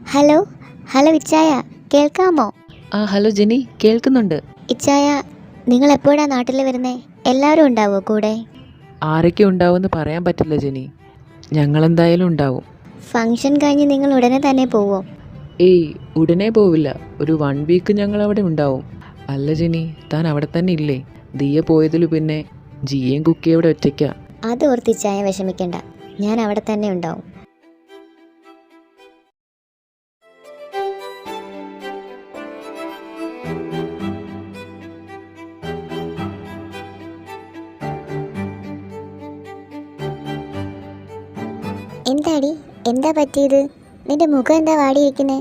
Hello hello ഇച്ചായ, കേൾക്കാമോ? Hello Jeni, കേൾക്കുന്നുണ്ട്. ഇച്ചായ, നിങ്ങൾ എപ്പോഴാ നാട്ടിൽ വരുന്നേ? എല്ലാവരും ഉണ്ടാവോ കൂടെ? ആരൊക്കെ ഉണ്ടാവുമെന്ന് പറയാൻ പറ്റില്ല ജെനി. ഞങ്ങളെന്തായാലും ഉണ്ടാവും. ഫംഗ്ഷൻ കഴിഞ്ഞ് നിങ്ങൾ ഉടനെ തന്നെ പോവോ? ഏയ്, ഉടനെ പോവില്ല. ഒരു 1 വീക്ക് ഞങ്ങൾ അവിടെ ഉണ്ടാവും. അല്ല ജെനി, താൻ അവിടെ തന്നെ ഇല്ലേ? ദിയ പോയതിൽ പിന്നെ ജിയേം കുക്കിയും അവിടെ ഒറ്റയ്ക്കാ. അത് ഓർത്ത് ഇച്ചായ വിഷമിക്കണ്ട, ഞാൻ അവിടെ തന്നെ ഉണ്ടാവും. എന്താടി, എന്താ പറ്റിയത്? നിന്റെ മുഖം എന്താ വാടിയിരിക്കുന്നേ?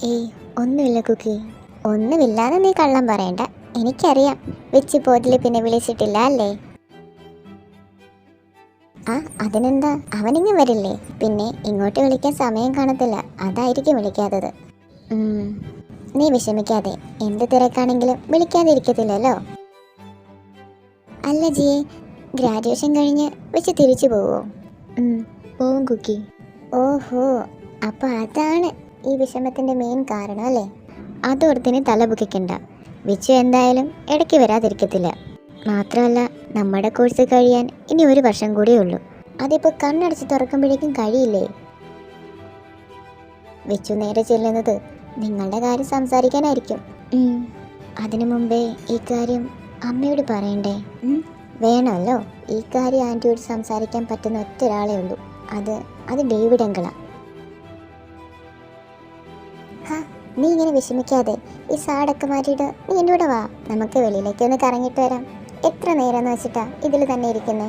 ഏയ്, ഒന്നുമില്ല കുക്കി, ഒന്നുമില്ലാന്ന് നീ കള്ളം പറയണ്ട. എനിക്കറിയാം, വെച്ച് പോതിൽ പിന്നെ വിളിച്ചിട്ടില്ല അല്ലേ? ആ, അതിനെന്താ, അവനിങ്ങ് വരില്ലേ? പിന്നെ ഇങ്ങോട്ട് വിളിക്കാൻ സമയം കാണത്തില്ല, അതായിരിക്കും വിളിക്കാത്തത്. നീ വിഷമിക്കാതെ, എന്ത് തിരക്കാണെങ്കിലും വിളിക്കാതിരിക്കത്തില്ലല്ലോ. അല്ല ജിയെ, ഗ്രാജുവേഷൻ കഴിഞ്ഞ് വെച്ച് തിരിച്ചു പോവോ? പോവും കുക്കി. ഓഹോ, അപ്പൊ അതാണ് ഈ വിഷമത്തിന്റെ മെയിൻ കാരണം അല്ലേ? അതോർത്തിന് തല പൊക്കിക്കണ്ട. വിച്ചു എന്തായാലും ഇടയ്ക്ക് വരാതിരിക്കത്തില്ല. മാത്രമല്ല, നമ്മുടെ കോഴ്സ് കഴിയാൻ ഇനി 1 വർഷം കൂടിയേ ഉള്ളൂ. അതിപ്പോൾ കണ്ണടച്ച് തുറക്കുമ്പോഴേക്കും കഴിയില്ലേ? വിച്ചു നേരെ ചെല്ലുന്നത് നിങ്ങളുടെ കാര്യം സംസാരിക്കാനായിരിക്കും. അതിനു മുമ്പേ ഈ കാര്യം അമ്മയോട് പറയണ്ടേ? വേണമല്ലോ. ഈ കാര്യം ആൻറ്റിയോട് സംസാരിക്കാൻ പറ്റുന്ന ഒറ്റ ഒരാളേ ഉള്ളൂ. അത് ഡേവിഡ് അങ്കിളാ. നീ ഇങ്ങനെ വിഷമിക്കാതെ ഈ സാഡൊക്കെ മാറ്റിയിട്ട് നീ എൻ്റെ കൂടെ വാ. നമുക്ക് വെളിയിലേക്ക് ഒന്ന് കറങ്ങിയിട്ട് വരാം. എത്ര നേരമെന്ന് വെച്ചിട്ടാ ഇതിൽ തന്നെ ഇരിക്കുന്നേ?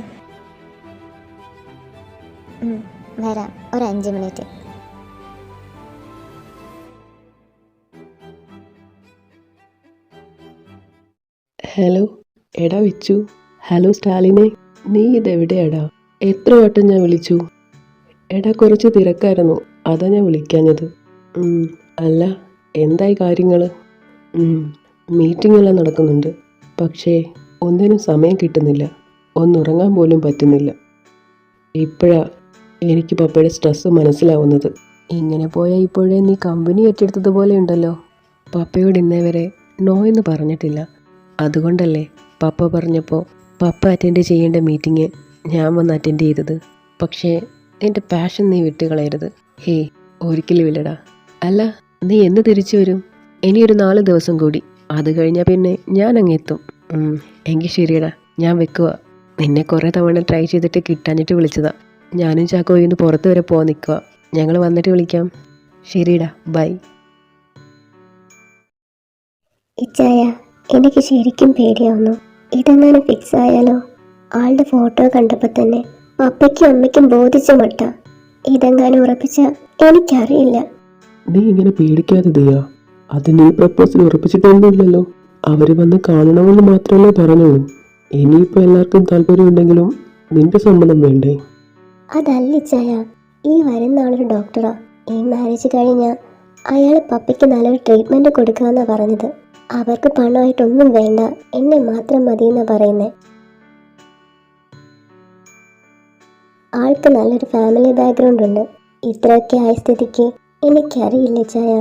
വരാം, ഒരു 5 മിനിറ്റ്. ഹലോ, എടാ വിച്ചു. ഹലോ സ്റ്റാലിനെ, നീ ഇതെവിടെയാടാ? എത്ര വട്ടം ഞാൻ വിളിച്ചു. എടാ, കുറച്ച് തിരക്കായിരുന്നു, അതാ ഞാൻ വിളിക്കാഞ്ഞത്. അല്ല, എന്തായി കാര്യങ്ങൾ? മീറ്റിംഗ് എല്ലാം നടക്കുന്നുണ്ട്, പക്ഷേ ഒന്നിനും സമയം കിട്ടുന്നില്ല. ഒന്നുറങ്ങാൻ പോലും പറ്റുന്നില്ല. ഇപ്പോഴാ എനിക്ക് പപ്പയുടെ സ്ട്രെസ്സ് മനസ്സിലാവുന്നത്. ഇങ്ങനെ പോയാൽ ഇപ്പോഴേ നീ കമ്പനി ഏറ്റെടുത്തതുപോലെ ഉണ്ടല്ലോ. പപ്പയോട് ഇന്നേ വരെ നോ എന്ന് പറഞ്ഞിട്ടില്ല. അതുകൊണ്ടല്ലേ പപ്പ പറഞ്ഞപ്പോൾ പപ്പ അറ്റൻഡ് ചെയ്യേണ്ട മീറ്റിംഗ് ഞാൻ വന്ന് അറ്റൻഡ് ചെയ്തത്. പക്ഷേ നിൻ്റെ പാഷൻ നീ വിട്ടുകളയരുത്. ഹേയ്, ഒരിക്കലും ഇല്ലടാ. അല്ല, നീ എന്ന് തിരിച്ചു വരും? ഇനിയൊരു 4 ദിവസം കൂടി, അത് കഴിഞ്ഞാൽ പിന്നെ ഞാൻ അങ്ങ് എത്തും. എങ്കിൽ ശരിയടാ, ഞാൻ വെക്കുക. നിന്നെ കുറേ തവണ ട്രൈ ചെയ്തിട്ട് കിട്ടാഞ്ഞിട്ട് വിളിച്ചതാ. ഞാനും ചാക്കോയും ഒന്ന് പുറത്ത് വരെ പോകാൻ നിൽക്കുക. ഞങ്ങൾ വന്നിട്ട് വിളിക്കാം. ശരിടാ, ബൈ. ഇച്ചായ, എനിക്ക് ശരിക്കും പേടിയാവുന്നു. ഇതെങ്ങനെ ഫിക്സ് ആയാലോ? ആളുടെ ഫോട്ടോ കണ്ടപ്പോൾ തന്നെ പപ്പയ്ക്കും അമ്മയ്ക്കും ബോധിച്ച മട്ട. ഇതെങ്ങാനും ഉറപ്പിച്ച എനിക്കറിയില്ല. നീ ഇങ്ങനെ പേടിക്കാതെ ദിയ. അത് നീ പ്രപ്പോസൽ ഉറപ്പിച്ചിട്ടൊന്നുമില്ലല്ലോ. അവര് വന്ന് കാണണമെന്ന് മാത്രമല്ലേ പറഞ്ഞുള്ളൂ. ഇനിയിപ്പോൾ എല്ലാവർക്കും താല്പര്യമുണ്ടെങ്കിലും നിന്റെ സമ്മതം വേണ്ടേ? അതല്ല ഇച്ചായ, ഈ വരുന്ന ആളൊരു ഡോക്ടറാ. ഈ മാരേജ് കഴിഞ്ഞാൽ അയാൾ പപ്പയ്ക്ക് നല്ലൊരു ട്രീറ്റ്മെന്റ് കൊടുക്കാന്നാ പറഞ്ഞത്. അവർക്ക് പണമായിട്ടൊന്നും വേണ്ട, എന്നെ മാത്രം മതിയെന്നാ പറയുന്നേ. ആൾക്ക് നല്ലൊരു ഫാമിലി ബാക്ക്ഗ്രൗണ്ട് ഉണ്ട്. ഇത്രയൊക്കെ ആയ സ്ഥിതിക്ക് എനിക്കറിയില്ല ചായ,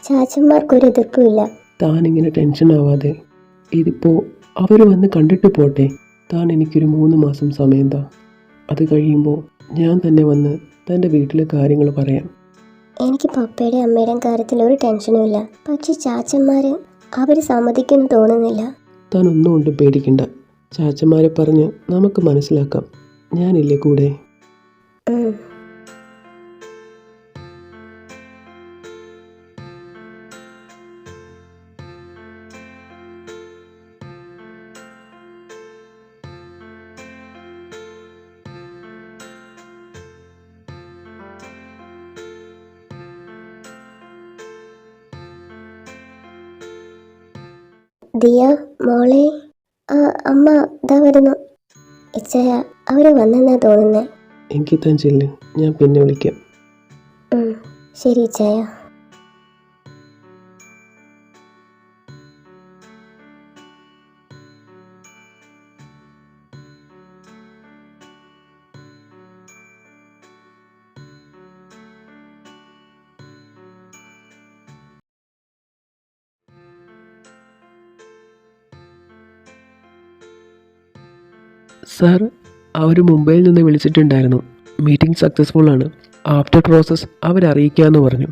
ചാച്ചന്മാർക്കൊരു എതിർപ്പുമില്ല. താനിങ്ങനെ ടെൻഷൻ ആവാതെ, ഇതിപ്പോൾ അവർ വന്ന് കണ്ടിട്ട് പോട്ടെ. താൻ എനിക്കൊരു 3 മാസം സമയം താ. അത് കഴിയുമ്പോൾ ഞാൻ തന്നെ വന്ന് തൻ്റെ വീട്ടിലെ കാര്യങ്ങൾ പറയാം. എനിക്ക് പപ്പയുടെ അമ്മയുടെയും കാര്യത്തിൽ ഒരു ടെൻഷനും ഇല്ല. പക്ഷെ ചാച്ചന്മാര് അവർ സമ്മതിക്കുമെന്ന് തോന്നുന്നില്ല. താൻ ഒന്നും കൊണ്ടും പേടിക്കണ്ട. ചാച്ചന്മാരെ പറഞ്ഞ് നമുക്ക് മനസ്സിലാക്കാം. ഞാനില്ലേ കൂടെ. ദിയ മോളെ, അമ്മ ഇതാ വരുന്നു. ഇച്ചയ, അവര് വന്നെന്നാ തോന്നുന്നേ. എനിക്ക് താൻ ചെല്ല്, ഞാൻ പിന്നെ വിളിക്കാം. ശരി ഇച്ചയ. സാർ അവർ മുംബൈയിൽ നിന്ന് വിളിച്ചിട്ടുണ്ടായിരുന്നു. മീറ്റിംഗ് സക്സസ്ഫുൾ ആണ്. ആഫ്റ്റർ പ്രോസസ് അവരറിയിക്കാമെന്ന് പറഞ്ഞു.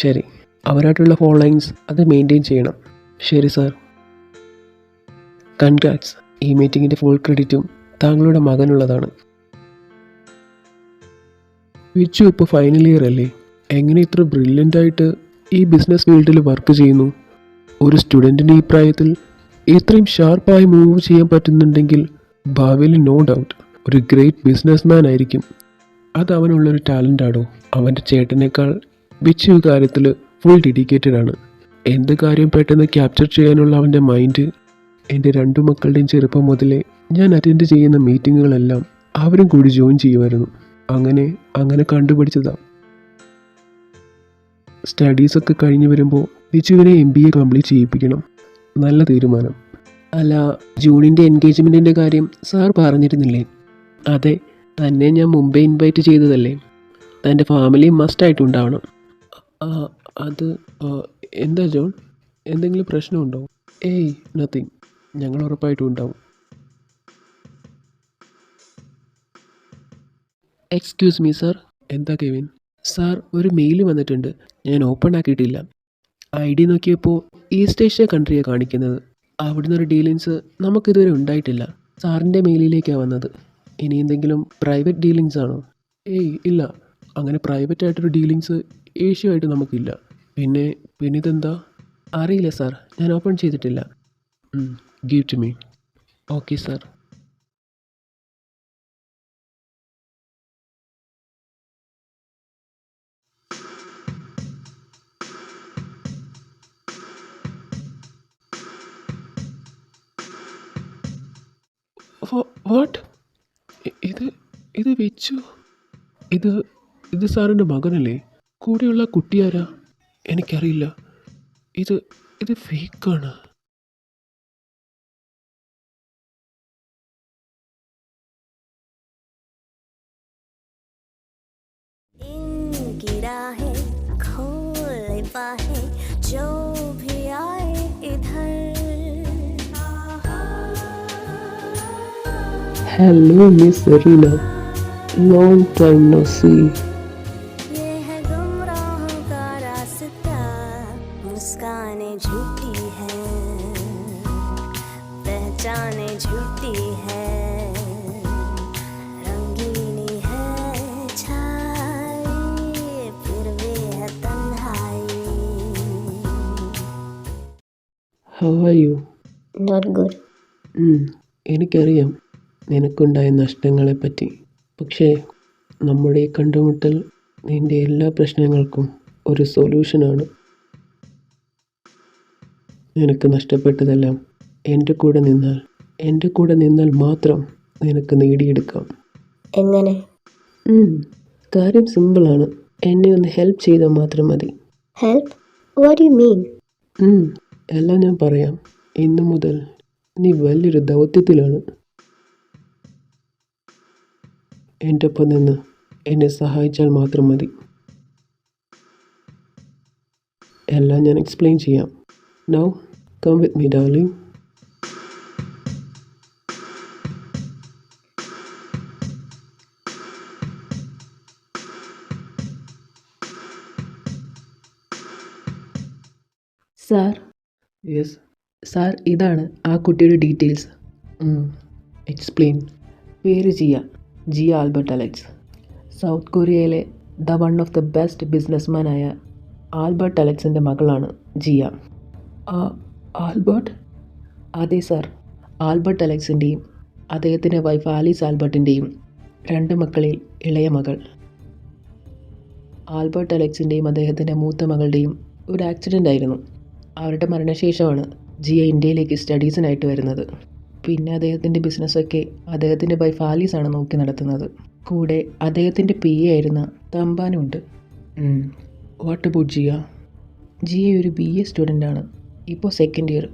ശരി, അവരായിട്ടുള്ള ഫോൺ ലൈൻസ് അത് മെയിൻറ്റെയിൻ ചെയ്യണം. ശരി സാർ. കൺഗ്രാറ്റ്സ്. ഈ മീറ്റിങ്ങിൻ്റെ ഫുൾ ക്രെഡിറ്റും താങ്കളുടെ മകനുള്ളതാണ്. വിച്ചു ഇപ്പോൾ ഫൈനൽ ഇയർ അല്ലേ? എങ്ങനെ ഇത്ര ബ്രില്യൻ്റായിട്ട് ഈ ബിസിനസ് ഫീൽഡിൽ വർക്ക് ചെയ്യുന്നു? ഒരു സ്റ്റുഡൻറ്റിന് ഈ പ്രായത്തിൽ ഇത്രയും ഷാർപ്പായി മൂവ് ചെയ്യാൻ പറ്റുന്നുണ്ടെങ്കിൽ ഭാവിയിൽ നോ ഡൗട്ട് ഒരു ഗ്രേറ്റ് ബിസിനസ് മാൻ ആയിരിക്കും. അത് അവനുള്ളൊരു ടാലൻ്റാണോ? അവൻ്റെ ചേട്ടനേക്കാൾ വിച്ചു കാര്യത്തിൽ ഫുൾ ഡെഡിക്കേറ്റഡ് ആണ്. എന്ത് കാര്യം പെട്ടെന്ന് ക്യാപ്ചർ ചെയ്യാനുള്ള അവൻ്റെ മൈൻഡ്. എൻ്റെ രണ്ടു മക്കളുടെയും ചെറുപ്പം മുതലേ ഞാൻ അറ്റൻഡ് ചെയ്യുന്ന മീറ്റിങ്ങുകളെല്ലാം അവരും കൂടി ജോയിൻ ചെയ്യുമായിരുന്നു. അങ്ങനെ കണ്ടുപിടിച്ചതാ. സ്റ്റഡീസൊക്കെ കഴിഞ്ഞ് വരുമ്പോൾ വിച്ചുവിനെ MBA കംപ്ലീറ്റ് ചെയ്യിപ്പിക്കണം. നല്ല തീരുമാനം. അല്ല, ജൂണിൻ്റെ എൻഗേജ്മെൻറ്റിൻ്റെ കാര്യം സാർ പറഞ്ഞിരുന്നില്ലേ? അതെ, തന്നെ ഞാൻ മുമ്പേ ഇൻവൈറ്റ് ചെയ്തതല്ലേ. തൻ്റെ ഫാമിലി മസ്റ്റായിട്ടുണ്ടാവണം. അത് എന്താ ജോൺ, എന്തെങ്കിലും പ്രശ്നമുണ്ടോ? ഏയ് നത്തിങ്, ഞങ്ങൾ ഉറപ്പായിട്ടും ഉണ്ടാവും. Excuse me sir. എന്താ കെവിൻ? സാർ, ഒരു മെയിൽ വന്നിട്ടുണ്ട്. ഞാൻ ഓപ്പൺ ആക്കിയിട്ടില്ല. ID നോക്കിയപ്പോൾ ഈസ്റ്റ് ഏഷ്യ കൺട്രിയാണ് കാണിക്കുന്നത്. അവിടുന്ന് ഒരു ഡീലിങ്സ് നമുക്കിതുവരെ ഉണ്ടായിട്ടില്ല. സാറിൻ്റെ മെയിലിലേക്കാണ് വന്നത്. ഇനി എന്തെങ്കിലും പ്രൈവറ്റ് ഡീലിങ്സ് ആണോ? ഏയ് ഇല്ല, അങ്ങനെ പ്രൈവറ്റ് ആയിട്ടൊരു ഡീലിങ്സ് ഏഷ്യയായിട്ട് നമുക്കില്ല. പിന്നെ ഇതെന്താ? അറിയില്ല സാർ, ഞാൻ ഓപ്പൺ ചെയ്തിട്ടില്ല. Give to me. Okay sir. What? ഇത് വെച്ചു? ഇത് സാറിൻ്റെ മകനല്ലേ? കൂടെയുള്ള കുട്ടിയാരാ? എനിക്കറിയില്ല. ഇത് ഫേക്കാണ്. इनकी राहें खोले बाहें जो भी आए इधर. Hello, Miss Serena. Long time no see. ये है गुमराहों का रास्ता, मुस्कानें झूठी हैं, पहचानें झूठी हैं, रंगीनी है छाई, फिर भी है तन्हाई. How are you? Not good. എനിക്കറിയാം നിനക്കുണ്ടായ നഷ്ടങ്ങളെപ്പറ്റി. പക്ഷേ നമ്മുടെ ഈ കണ്ടുമുട്ടൽ നിൻ്റെ എല്ലാ പ്രശ്നങ്ങൾക്കും ഒരു സൊല്യൂഷനാണ്. നിനക്ക് നഷ്ടപ്പെട്ടതെല്ലാം എൻ്റെ കൂടെ നിന്നാൽ മാത്രം നിനക്ക് നേടിയെടുക്കാം. എങ്ങനെ? കാര്യം സിമ്പിളാണ്. എന്നെ ഒന്ന് ഹെൽപ്പ് ചെയ്താൽ മാത്രം മതി. ഹെൽപ്പ്? What you mean? എല്ലാം ഞാൻ പറയാം. ഇന്നു മുതൽ നീ വലിയൊരു ദൗത്യത്തിലാണ്. എൻ്റെ ഒപ്പം നിന്ന് എന്നെ സഹായിച്ചാൽ മാത്രം മതി. എല്ലാം ഞാൻ എക്സ്പ്ലെയിൻ ചെയ്യാം. Now come with me darling. Sir. Yes. Sir, ഇതാണ് ആ കുട്ടിയുടെ ഡീറ്റെയിൽസ്. എക്സ്പ്ലെയിൻ. പേര് ജിയ ആൽബർട്ട് അലക്സ്. സൗത്ത് കൊറിയയിലെ വൺ ഓഫ് ദ ബെസ്റ്റ് ബിസിനസ്മാനായ ആൽബർട്ട് അലക്സിൻ്റെ മകളാണ് ജിയ. ആൽബർട്ട്? അതെ സാർ, ആൽബർട്ട് അലക്സിൻ്റെയും അദ്ദേഹത്തിൻ്റെ വൈഫ് ആലീസ് ആൽബർട്ടിൻ്റെയും 2 മക്കളിൽ ഇളയ മകൾ. ആൽബർട്ട് അലക്സിൻ്റെയും അദ്ദേഹത്തിൻ്റെ മൂത്ത മകളുടെയും ഒരു ആക്സിഡൻ്റ് ആയിരുന്നു. അവരുടെ മരണശേഷമാണ് ജിയ ഇന്ത്യയിലേക്ക് സ്റ്റഡീസിനായിട്ട് വരുന്നത്. പിന്നെ അദ്ദേഹത്തിൻ്റെ ബിസിനസ്സൊക്കെ അദ്ദേഹത്തിൻ്റെ വൈഫ് ആലീസാണ് നോക്കി നടത്തുന്നത്. കൂടെ അദ്ദേഹത്തിൻ്റെ PA ആയിരുന്ന തമ്പാനുണ്ട്. What about Jia? ജിയ ഒരു BA സ്റ്റുഡൻ്റാണ്. ഇപ്പോൾ 2nd ഇയർ.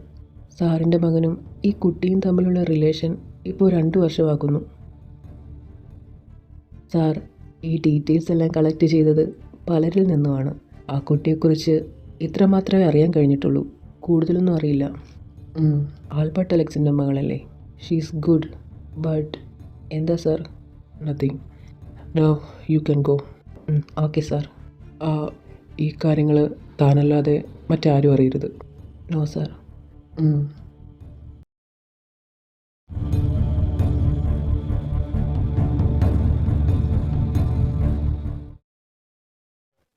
സാറിൻ്റെ മകനും ഈ കുട്ടിയും തമ്മിലുള്ള റിലേഷൻ ഇപ്പോൾ 2 വർഷമാക്കുന്നു. സാർ, ഈ ഡീറ്റെയിൽസ് എല്ലാം കളക്ട് ചെയ്തത് പലരിൽ നിന്നുമാണ്. ആ കുട്ടിയെക്കുറിച്ച് ഇത്ര മാത്രമേ അറിയാൻ കഴിഞ്ഞിട്ടുള്ളൂ, കൂടുതലൊന്നും അറിയില്ല. ആൽബർട്ട് അലക്സിൻ്റെ മകളല്ലേ? She's good. ബട്ട് എന്താ sir? Nothing. No, you can go. Okay sir. ഈ കാര്യങ്ങൾ താനല്ലാതെ മറ്റാരും അറിയരുത്. No sir.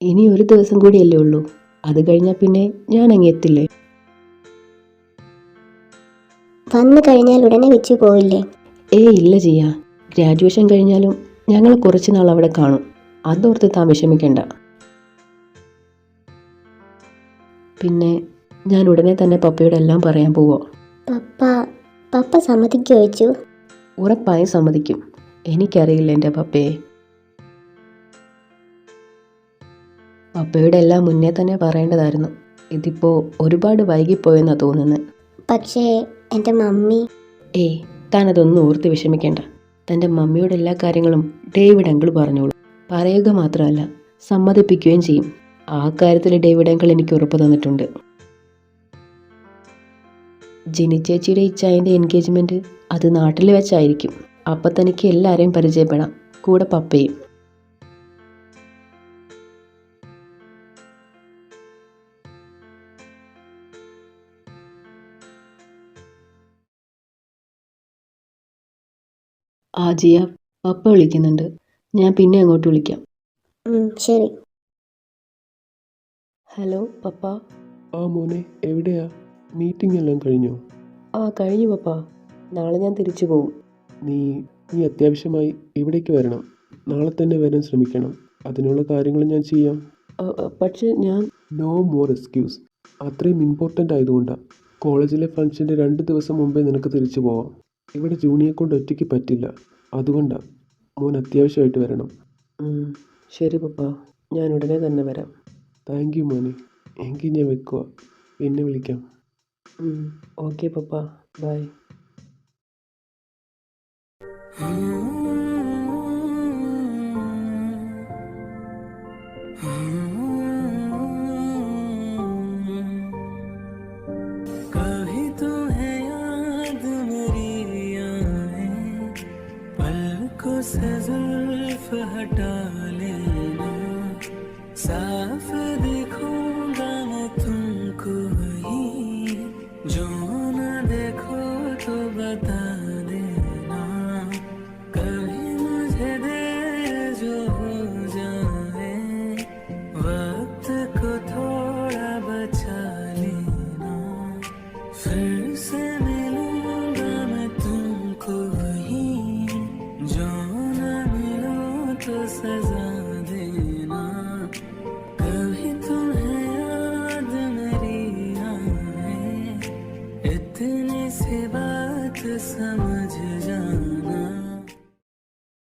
ഇനി ഒരു ദിവസം കൂടിയല്ലേ ഉള്ളൂ, അത് കഴിഞ്ഞാൽ പിന്നെ ഞാൻ അങ്ങ് എത്തില്ലേ? വന്നു കഴിഞ്ഞാൽ ഉടനെ വെച്ചു പോയില്ലേ? ഇല്ല ജിയ, ഗ്രാജുവേഷൻ കഴിഞ്ഞാലും ഞങ്ങൾ കുറച്ച് നാൾ അവിടെ കാണും, അതോർത്ത് താൻ വിഷമിക്കണ്ട. പിന്നെ ഞാൻ ഉടനെ തന്നെ പപ്പയോടെല്ലാം പറയാൻ പോവോ. പപ്പ സമ്മതിക്കോ വെച്ചു? ഉറപ്പായും സമ്മതിക്കും. എനിക്കറിയില്ല എൻ്റെ പപ്പയെ. പപ്പയുടെ എല്ലാം മുന്നേ തന്നെ പറയേണ്ടതായിരുന്നു. ഇതിപ്പോൾ ഒരുപാട് വൈകിപ്പോയെന്നാണ് തോന്നുന്നത്. പക്ഷേ എൻ്റെ മമ്മി... താനതൊന്നും ഓർത്ത് വിഷമിക്കേണ്ട. തൻ്റെ മമ്മിയോട് എല്ലാ കാര്യങ്ങളും ഡേവിഡ് അങ്കിൾ പറഞ്ഞോളൂ. പറയുക മാത്രമല്ല, സമ്മതിപ്പിക്കുകയും ചെയ്യും. ആ കാര്യത്തിൽ ഡേവിഡ് അങ്കിൾ എനിക്ക് ഉറപ്പ് തന്നിട്ടുണ്ട്. ജിനി ചേച്ചിയുടെ ഇച്ചായൻ്റെ എൻഗേജ്മെൻറ്റ് അത് നാട്ടിൽ വെച്ചായിരിക്കും. അപ്പം തനിക്ക് എല്ലാവരെയും പരിചയപ്പെടാം, കൂടെ പപ്പയും. ജിയ, പപ്പ വിളിക്കുന്നുണ്ട്, ഞാൻ പിന്നെ അങ്ങോട്ട് വിളിക്കാം. ശരി. ഹലോ പപ്പ. മോനെ, എവിടെയാ? മീറ്റിംഗ് എല്ലാം കഴിഞ്ഞോ? കഴിഞ്ഞു പപ്പ. നാളെ ഞാൻ തിരിച്ചു പോകും. നീ അത്യാവശ്യമായി ഇവിടേക്ക് വരണം. നാളെ തന്നെ വരാൻ ശ്രമിക്കണം. അതിനുള്ള കാര്യങ്ങൾ ഞാൻ ചെയ്യാം. പക്ഷേ ഞാൻ... നോ മോർ എക്സ്ക്യൂസ്. അത്രയും ഇമ്പോർട്ടൻ്റ് ആയതുകൊണ്ടാണ്. കോളേജിലെ ഫംഗ്ഷൻ്റെ 2 ദിവസം മുമ്പേ നിനക്ക് തിരിച്ചു പോവാം. ഇവിടെ ജൂനിയെ കൊണ്ട് ഒറ്റയ്ക്ക് പറ്റില്ല. അതുകൊണ്ടാണ് മോൻ അത്യാവശ്യമായിട്ട് വരണം. ശരി പപ്പ, ഞാൻ ഉടനെ തന്നെ വരാം. താങ്ക് യു മോനെ. എങ്കിൽ ഞാൻ വെക്കുക, പിന്നെ വിളിക്കാം. ഓക്കെ പപ്പ, ബൈ. कभी तुम्हें याद मेरी आए, पलकों से जुल्फ हटा लेना, साफ दिखूंगा मैं तुमको ही, जो न देखो तो बता देना, कभी मुझे दे जो हो जाए, वक्त को थोड़ा बचा लेना, फिर से मिलूंगा मैं तुमको ही, जो न मिलो तो सजा देना, कभी तुम्हें याद मेरी आए, इतनी सी बात समझ